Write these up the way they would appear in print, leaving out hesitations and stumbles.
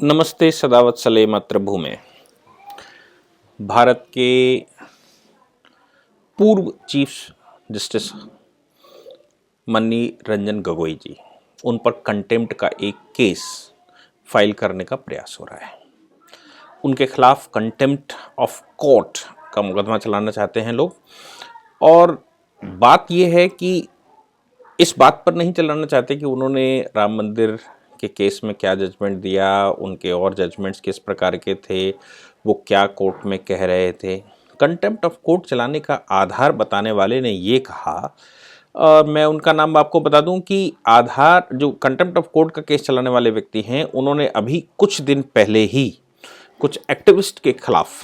नमस्ते सदावत्सले मातृभूमे। भारत के पूर्व चीफ जस्टिस मन्नी रंजन गोगोई जी, उन पर कंटेम्प्ट का एक केस फाइल करने का प्रयास हो रहा है। उनके खिलाफ कंटेम्प्ट ऑफ कोर्ट का मुकदमा चलाना चाहते हैं लोग। और बात यह है कि इस बात पर नहीं चलाना चाहते कि उन्होंने राम मंदिर के केस में क्या जजमेंट दिया, उनके और जजमेंट्स किस प्रकार के थे, वो क्या कोर्ट में कह रहे थे। कंटेम्प्ट ऑफ कोर्ट चलाने का आधार बताने वाले ने ये कहा, और मैं उनका नाम आपको बता दूं कि आधार जो कंटेम्प्ट ऑफ कोर्ट का केस चलाने वाले व्यक्ति हैं, उन्होंने अभी कुछ दिन पहले ही कुछ एक्टिविस्ट के खिलाफ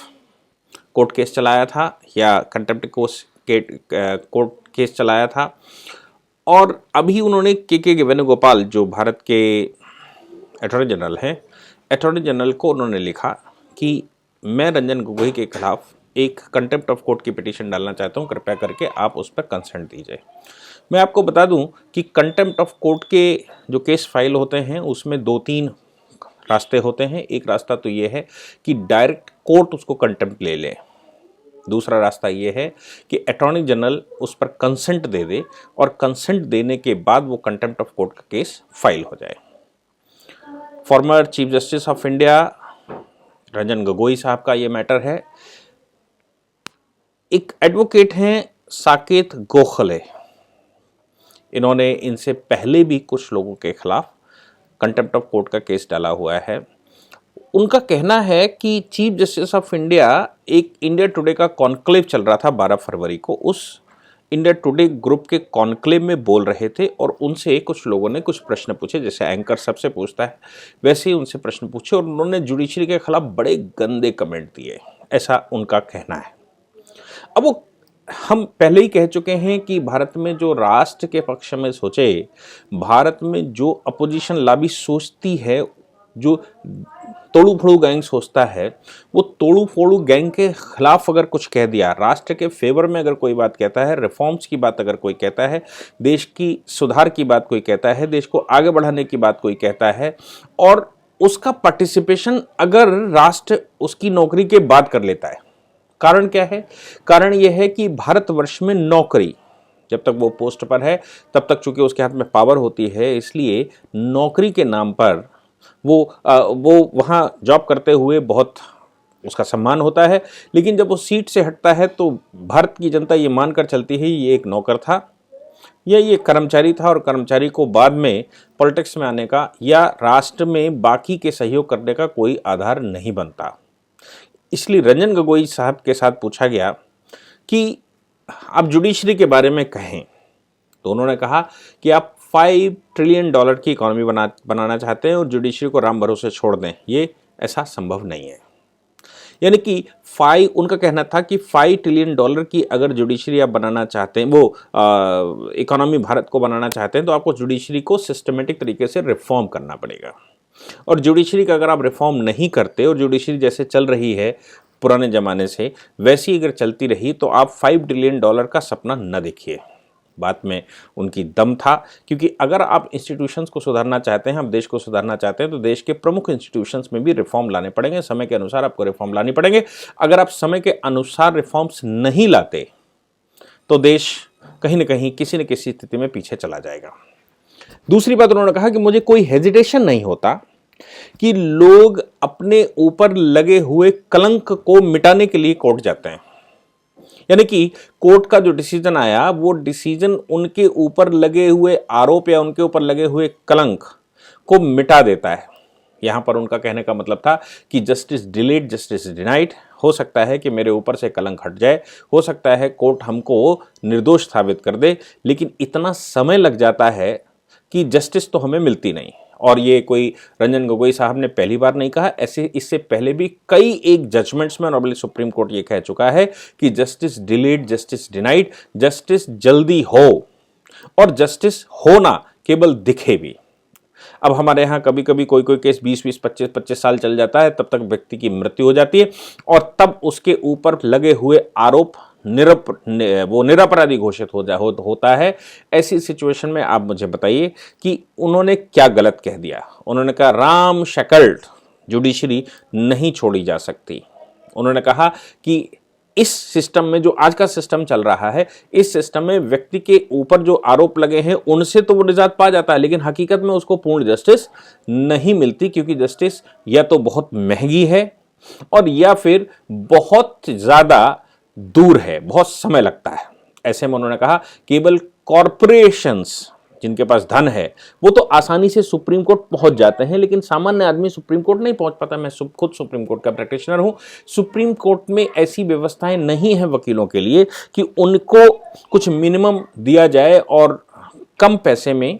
कोर्ट केस चलाया था या कंटेम्प्ट कोर्ट केस चलाया था। और अभी उन्होंने के वेणुगोपाल जो भारत के अटॉर्नी जनरल हैं, अटॉर्नी जनरल को उन्होंने लिखा कि मैं रंजन गोगोई के खिलाफ एक कंटेम्प्ट ऑफ कोर्ट की पिटीशन डालना चाहता हूं, कृपया करके आप उस पर कंसेंट दीजिए। मैं आपको बता दूं कि कंटेम्प्ट ऑफ कोर्ट के जो केस फाइल होते हैं उसमें दो तीन रास्ते होते हैं। एक रास्ता तो ये है कि डायरेक्ट कोर्ट उसको कंटेम्प्ट ले ले। दूसरा रास्ता ये है कि अटॉर्नी जनरल उस पर कंसेंट दे दे और कंसेंट देने के बाद वो कंटेम्प्ट ऑफ कोर्ट का केस फाइल हो जाए। Former chief justice of India Ranjan Gogoi साहब का ये मैटर है। एक एडवोकेट हैं साकेत गोखले, इन्होंने इनसे पहले भी कुछ लोगों के खिलाफ कंटेम्प्ट ऑफ कोर्ट का केस डाला हुआ है। उनका कहना है कि चीफ जस्टिस ऑफ इंडिया एक इंडिया टुडे का कॉन्क्लेव चल रहा था 12 फरवरी को, उस इंडिया टुडे ग्रुप के कॉन्क्लेव में बोल रहे थे और उनसे कुछ लोगों ने कुछ प्रश्न पूछे, जैसे एंकर सबसे पूछता है वैसे ही उनसे प्रश्न पूछे और उन्होंने जुडिशरी के खिलाफ बड़े गंदे कमेंट दिए, ऐसा उनका कहना है। अब वो हम पहले ही कह चुके हैं कि भारत में जो राष्ट्र के पक्ष में सोचे, भारत में जो अपोजिशन लॉबी सोचती है, जो तोड़ू फोड़ू गैंग सोचता है, वो तोड़ू फोड़ू गैंग के खिलाफ अगर कुछ कह दिया, राष्ट्र के फेवर में अगर कोई बात कहता है, रिफॉर्म्स की बात अगर कोई कहता है, देश की सुधार की बात कोई कहता है, देश को आगे बढ़ाने की बात कोई कहता है और उसका पार्टिसिपेशन अगर राष्ट्र उसकी नौकरी के बाद कर लेता है। कारण क्या है? कारण यह है कि भारतवर्ष में नौकरी, जब तक वो पोस्ट पर है तब तक चूंकि उसके हाथ में पावर होती है, इसलिए नौकरी के नाम पर वो वहाँ जॉब करते हुए बहुत उसका सम्मान होता है। लेकिन जब वो सीट से हटता है तो भारत की जनता ये मानकर चलती है ये एक नौकर था या ये कर्मचारी था और कर्मचारी को बाद में पॉलिटिक्स में आने का या राष्ट्र में बाकी के सहयोग करने का कोई आधार नहीं बनता। इसलिए रंजन गोगोई साहब के साथ पूछा गया कि आप जुडिशरी के बारे में कहें, तो उन्होंने कहा कि आप $5 ट्रिलियन की इकोनॉमी बनाना चाहते हैं और जुडिशरी को राम भरोसे छोड़ दें, ये ऐसा संभव नहीं है। यानी कि उनका कहना था कि $5 ट्रिलियन की अगर जुडिशरी आप बनाना चाहते हैं, वो इकोनॉमी भारत को बनाना चाहते हैं, तो आपको जुडिशरी को सिस्टमेटिक तरीके से रिफॉर्म करना पड़ेगा। और जुडिशरी का अगर आप रिफॉर्म नहीं करते और जुडिशरी जैसे चल रही है पुराने ज़माने से वैसी अगर चलती रही तो आप $5 ट्रिलियन का सपना न देखिए। बात में उनकी दम था, क्योंकि अगर आप इंस्टीट्यूशंस को सुधारना चाहते हैं, हम देश को सुधारना चाहते हैं, तो देश के प्रमुख इंस्टीट्यूशंस में भी रिफॉर्म लाने पड़ेंगे, समय के अनुसार आपको रिफॉर्म लानी पड़ेंगे। अगर आप समय के अनुसार रिफॉर्म्स नहीं लाते तो देश कहीं ना कहीं किसी न किसी स्थिति में पीछे चला जाएगा। दूसरी बात उन्होंने कहा कि मुझे कोई हेजिटेशन नहीं होता कि लोग अपने ऊपर लगे हुए कलंक को मिटाने के लिए कोर्ट जाते हैं। यानी कि कोर्ट का जो डिसीजन आया वो डिसीजन उनके ऊपर लगे हुए आरोप या उनके ऊपर लगे हुए कलंक को मिटा देता है। यहां पर उनका कहने का मतलब था कि जस्टिस डिलेड जस्टिस डिनाइड। हो सकता है कि मेरे ऊपर से कलंक हट जाए, हो सकता है कोर्ट हमको निर्दोष साबित कर दे, लेकिन इतना समय लग जाता है कि जस्टिस तो हमें मिलती नहीं। और ये कोई रंजन गोगोई साहब ने पहली बार नहीं कहा, ऐसे इससे पहले भी कई एक जजमेंट्स में ऑनरेबल सुप्रीम कोर्ट ये कह चुका है कि justice delayed justice denied, justice जल्दी हो और जस्टिस होना केवल दिखे भी। अब हमारे यहाँ कभी कभी कोई केस 20-20, 25-25 साल चल जाता है, तब तक व्यक्ति की मृत्यु हो जाती है और तब उसके ऊपर लगे हुए आरोप वो निरपराधी घोषित होता है। ऐसी सिचुएशन में आप मुझे बताइए कि उन्होंने क्या गलत कह दिया। उन्होंने कहा राम शकल्ट जुडिशरी नहीं छोड़ी जा सकती। उन्होंने कहा कि इस सिस्टम में जो आज का सिस्टम चल रहा है, इस सिस्टम में व्यक्ति के ऊपर जो आरोप लगे हैं उनसे तो वो निजात पा जाता है, लेकिन हकीकत में उसको पूर्ण जस्टिस नहीं मिलती, क्योंकि जस्टिस या तो बहुत महंगी है और या फिर बहुत ज्यादा दूर है, बहुत समय लगता है। ऐसे में उन्होंने कहा केवल कॉरपोरेशंस जिनके पास धन है वो तो आसानी से सुप्रीम कोर्ट पहुंच जाते हैं, लेकिन सामान्य आदमी सुप्रीम कोर्ट नहीं पहुंच पाता। मैं खुद सुप्रीम कोर्ट का प्रैक्टिशनर हूं। सुप्रीम कोर्ट में ऐसी व्यवस्थाएं नहीं है वकीलों के लिए कि उनको कुछ मिनिमम दिया जाए और कम पैसे में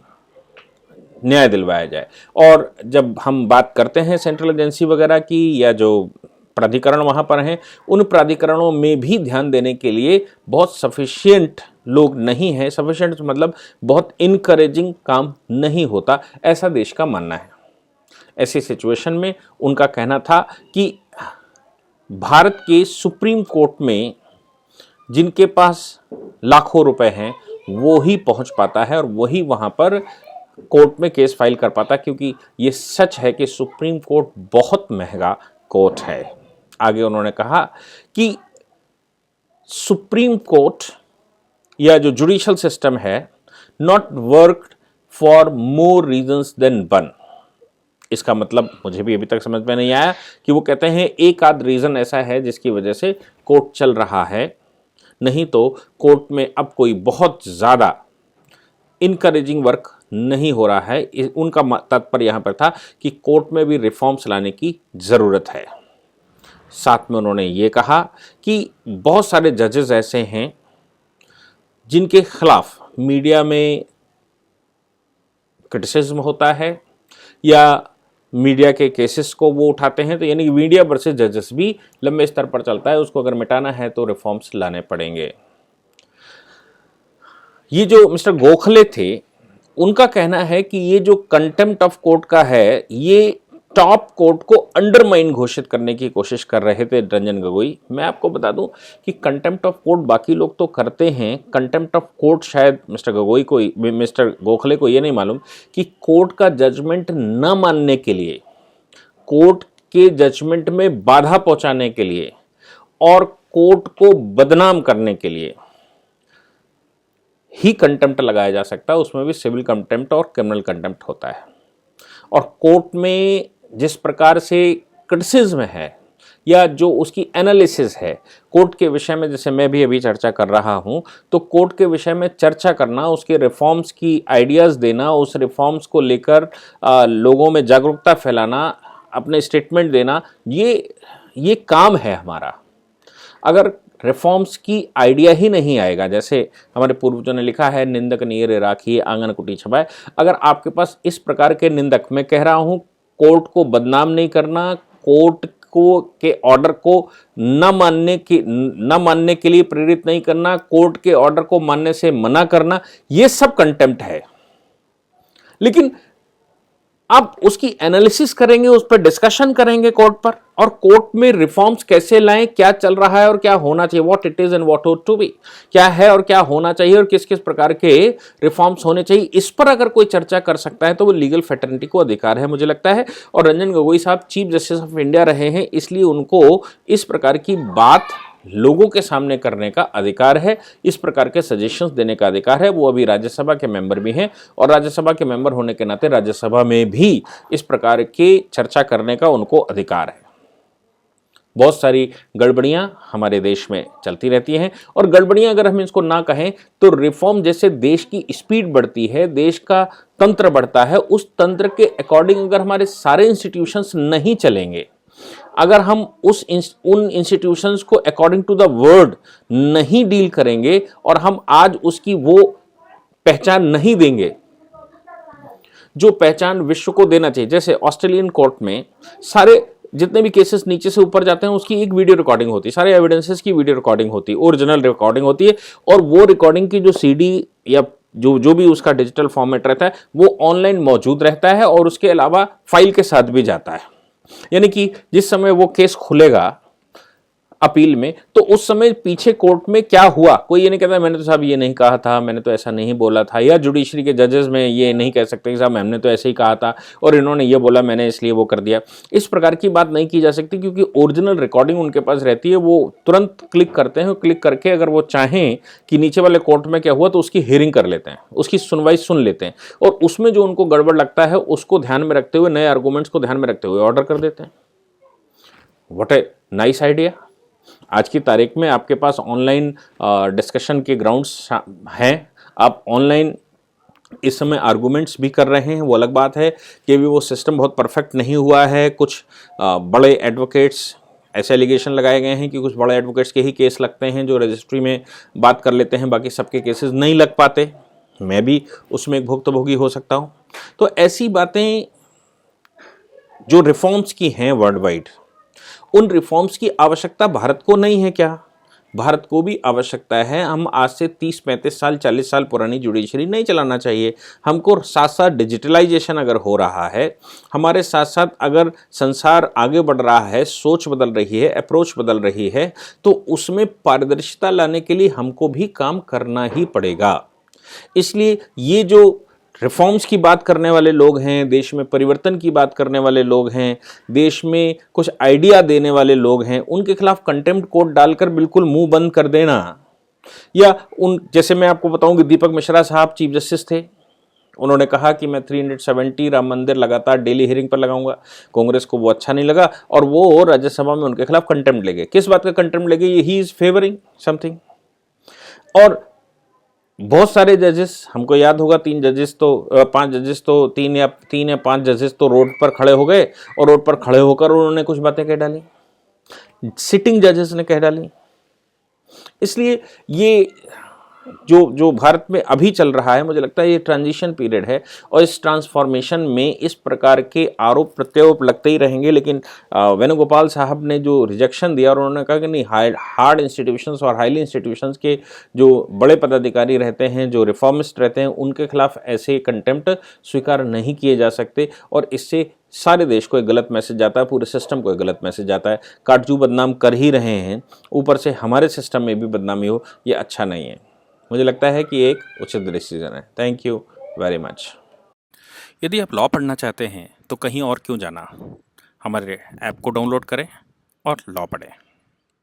न्याय दिलवाया जाए। और जब हम बात करते हैं सेंट्रल एजेंसी वगैरह की या जो प्राधिकरण वहां पर हैं, उन प्राधिकरणों में भी ध्यान देने के लिए बहुत सफिशिएंट लोग नहीं हैं। सफिशिएंट मतलब बहुत इनकरेजिंग काम नहीं होता, ऐसा देश का मानना है। ऐसी सिचुएशन में उनका कहना था कि भारत के सुप्रीम कोर्ट में जिनके पास लाखों रुपए हैं वो ही पहुंच पाता है और वही वहां पर कोर्ट में केस फाइल कर पाता, क्योंकि ये सच है कि सुप्रीम कोर्ट बहुत महंगा कोर्ट है। आगे उन्होंने कहा कि सुप्रीम कोर्ट या जो जुडिशियल सिस्टम है not work for more reasons than one. इसका मतलब मुझे भी अभी तक समझ में नहीं आया कि वो कहते हैं एक आध रीजन ऐसा है जिसकी वजह से कोर्ट चल रहा है, नहीं तो कोर्ट में अब कोई बहुत ज्यादा इनकरेजिंग वर्क नहीं हो रहा है। उनका तात्पर्य यहां पर था कि कोर्ट में भी रिफॉर्म्स लाने की जरूरत है। साथ में उन्होंने ये कहा कि बहुत सारे जजेस ऐसे हैं जिनके खिलाफ मीडिया में क्रिटिसिज्म होता है या मीडिया के केसेस को वो उठाते हैं, तो यानी मीडिया वर्सेस जजेस भी लंबे स्तर पर चलता है। उसको अगर मिटाना है तो रिफॉर्म्स लाने पड़ेंगे। ये जो मिस्टर गोखले थे उनका कहना है कि ये जो कंटेम्प्ट ऑफ कोर्ट का है ये टॉप कोर्ट को अंडरमाइन घोषित करने की कोशिश कर रहे थे रंजन गोगोई। मैं आपको बता दूं कि कंटेम्प्ट ऑफ कोर्ट बाकी लोग तो करते हैं, कंटेम्प्ट ऑफ कोर्ट शायद मिस्टर गोखले को ये नहीं मालूम कि कोर्ट का जजमेंट न मानने के लिए, कोर्ट के जजमेंट में बाधा पहुंचाने के लिए और कोर्ट को बदनाम करने के लिए ही कंटेम्प्ट लगाया जा सकता है। उसमें भी सिविल कंटेम्प्ट और क्रिमिनल कंटेम्प्ट होता है। और कोर्ट में जिस प्रकार से क्रिटिसिज्म है या जो उसकी एनालिसिस है कोर्ट के विषय में, जैसे मैं भी अभी चर्चा कर रहा हूं, तो कोर्ट के विषय में चर्चा करना, उसके रिफॉर्म्स की आइडियाज़ देना, उस रिफॉर्म्स को लेकर लोगों में जागरूकता फैलाना, अपने स्टेटमेंट देना, ये काम है हमारा। अगर रिफॉर्म्स की आइडिया ही नहीं आएगा, जैसे हमारे पूर्वजों ने लिखा है निंदक नीर राखिए आंगन कुटी छबाए, अगर आपके पास इस प्रकार के निंदक, मैं कह रहा हूं कोर्ट को बदनाम नहीं करना, कोर्ट को के ऑर्डर को न मानने के लिए प्रेरित नहीं करना, कोर्ट के ऑर्डर को मानने से मना करना, ये सब कंटेम्प्ट है। लेकिन आप उसकी एनालिसिस करेंगे, उस पर डिस्कशन करेंगे कोर्ट पर, और कोर्ट में रिफॉर्म्स कैसे लाएं, क्या चल रहा है और क्या होना चाहिए, what it is and what ought to be, क्या है और क्या होना चाहिए और किस किस प्रकार के रिफॉर्म्स होने चाहिए, इस पर अगर कोई चर्चा कर सकता है तो वो लीगल फेटर्निटी को अधिकार है, मुझे लगता है। और रंजन गोगोई साहब चीफ जस्टिस ऑफ इंडिया रहे हैं, इसलिए उनको इस प्रकार की बात लोगों के सामने करने का अधिकार है, इस प्रकार के सजेशंस देने का अधिकार है। वो अभी राज्यसभा के मेंबर भी हैं और राज्यसभा के मेंबर होने के नाते राज्यसभा में भी इस प्रकार के चर्चा करने का उनको अधिकार है। बहुत सारी गड़बड़ियां हमारे देश में चलती रहती हैं, और गड़बड़ियां अगर हम इसको ना कहें तो रिफॉर्म जैसे देश की स्पीड बढ़ती है, देश का तंत्र बढ़ता है, उस तंत्र के अकॉर्डिंग अगर हमारे सारे इंस्टीट्यूशंस नहीं चलेंगे, अगर हम उन इंस्टीट्यूशंस को अकॉर्डिंग टू द वर्ड नहीं डील करेंगे और हम आज उसकी वो पहचान नहीं देंगे जो पहचान विश्व को देना चाहिए। जैसे ऑस्ट्रेलियन कोर्ट में सारे जितने भी केसेस नीचे से ऊपर जाते हैं उसकी एक वीडियो रिकॉर्डिंग होती है, सारे एविडेंसेस की वीडियो रिकॉर्डिंग होती है, ओरिजिनल रिकॉर्डिंग होती है, और वो रिकॉर्डिंग की जो सीडी या जो भी उसका डिजिटल फॉर्मेट रहता है वो ऑनलाइन मौजूद रहता है और उसके अलावा फाइल के साथ भी जाता है। यानी कि जिस समय वो केस खुलेगा अपील में, तो उस समय पीछे कोर्ट में क्या हुआ, कोई ये नहीं कहता मैंने तो साहब ये नहीं कहा था, मैंने तो ऐसा नहीं बोला था, या जुडिशरी के जजेस में ये नहीं कह सकते कि साहब हमने तो ऐसे ही कहा था और इन्होंने ये बोला मैंने इसलिए वो कर दिया। इस प्रकार की बात नहीं की जा सकती, क्योंकि ओरिजिनल रिकॉर्डिंग उनके पास रहती है, वो तुरंत क्लिक करते हैं, क्लिक करके अगर वो चाहें कि नीचे वाले कोर्ट में क्या हुआ तो उसकी हियरिंग कर लेते हैं, उसकी सुनवाई सुन लेते हैं, और उसमें जो उनको गड़बड़ लगता है उसको ध्यान में रखते हुए, नए आर्गूमेंट्स को ध्यान में रखते हुए ऑर्डर कर देते हैं। What a nice idea. आज की तारीख में आपके पास ऑनलाइन डिस्कशन के ग्राउंड्स हैं, आप ऑनलाइन इस समय आर्गूमेंट्स भी कर रहे हैं। वो अलग बात है कि भी वो सिस्टम बहुत परफेक्ट नहीं हुआ है। कुछ बड़े एडवोकेट्स ऐसे एलिगेशन लगाए गए हैं कि कुछ बड़े एडवोकेट्स के ही केस लगते हैं जो रजिस्ट्री में बात कर लेते हैं, बाकी सबके केसेस नहीं लग पाते। मैं भी उसमें एक भुक्तभोगी हो सकता हूँ। तो ऐसी बातें जो रिफॉर्म्स की हैं वर्ल्ड वाइड, उन रिफॉर्म्स की आवश्यकता भारत को नहीं है क्या? भारत को भी आवश्यकता है। हम आज से 30-35 साल 40 साल पुरानी जुडिशरी नहीं चलाना चाहिए। हमको साथ साथ डिजिटलाइजेशन अगर हो रहा है, हमारे साथ साथ अगर संसार आगे बढ़ रहा है, सोच बदल रही है, अप्रोच बदल रही है, तो उसमें पारदर्शिता लाने के लिए हमको भी काम करना ही पड़ेगा। इसलिए ये जो रिफॉर्म्स की बात करने वाले लोग हैं, देश में परिवर्तन की बात करने वाले लोग हैं, देश में कुछ आइडिया देने वाले लोग हैं, उनके खिलाफ कंटेम्प्ट कोर्ट डालकर बिल्कुल मुंह बंद कर देना, या जैसे मैं आपको बताऊं कि दीपक मिश्रा साहब चीफ जस्टिस थे, उन्होंने कहा कि मैं 370 राम मंदिर लगातार डेली हियरिंग पर लगाऊंगा। कांग्रेस को वो अच्छा नहीं लगा और वो राज्यसभा में उनके खिलाफ कंटेम्प्ट ले गए। किस बात का कंटेम्प्ट ले गए? He is favouring something. और बहुत सारे जजेस, हमको याद होगा 5 जजेस तो 3 या 5 जजेस तो रोड पर खड़े हो गए, और रोड पर खड़े होकर उन्होंने कुछ बातें कह डाली, सिटिंग जजेस ने कह डाली। इसलिए ये जो भारत में अभी चल रहा है, मुझे लगता है ये ट्रांजिशन पीरियड है, और इस ट्रांसफॉर्मेशन में इस प्रकार के आरोप प्रत्यारोप लगते ही रहेंगे। लेकिन वेणुगोपाल साहब ने जो रिजेक्शन दिया और उन्होंने कहा कि नहीं, हार्ड इंस्टीट्यूशंस और हाईली इंस्टीट्यूशंस के जो बड़े पदाधिकारी रहते हैं, जो रिफॉर्मिस्ट रहते हैं, उनके खिलाफ ऐसे कंटेम्प्ट स्वीकार नहीं किए जा सकते, और इससे सारे देश को एक गलत मैसेज जाता है, पूरे सिस्टम को एक गलत मैसेज जाता है। काटजू बदनाम कर ही रहे हैं, ऊपर से हमारे सिस्टम में भी बदनामी हो, ये अच्छा नहीं है। मुझे लगता है कि एक उचित डिसीजन है। Thank you very much. यदि आप लॉ पढ़ना चाहते हैं तो कहीं और क्यों जाना, हमारे ऐप को डाउनलोड करें और लॉ पढ़ें।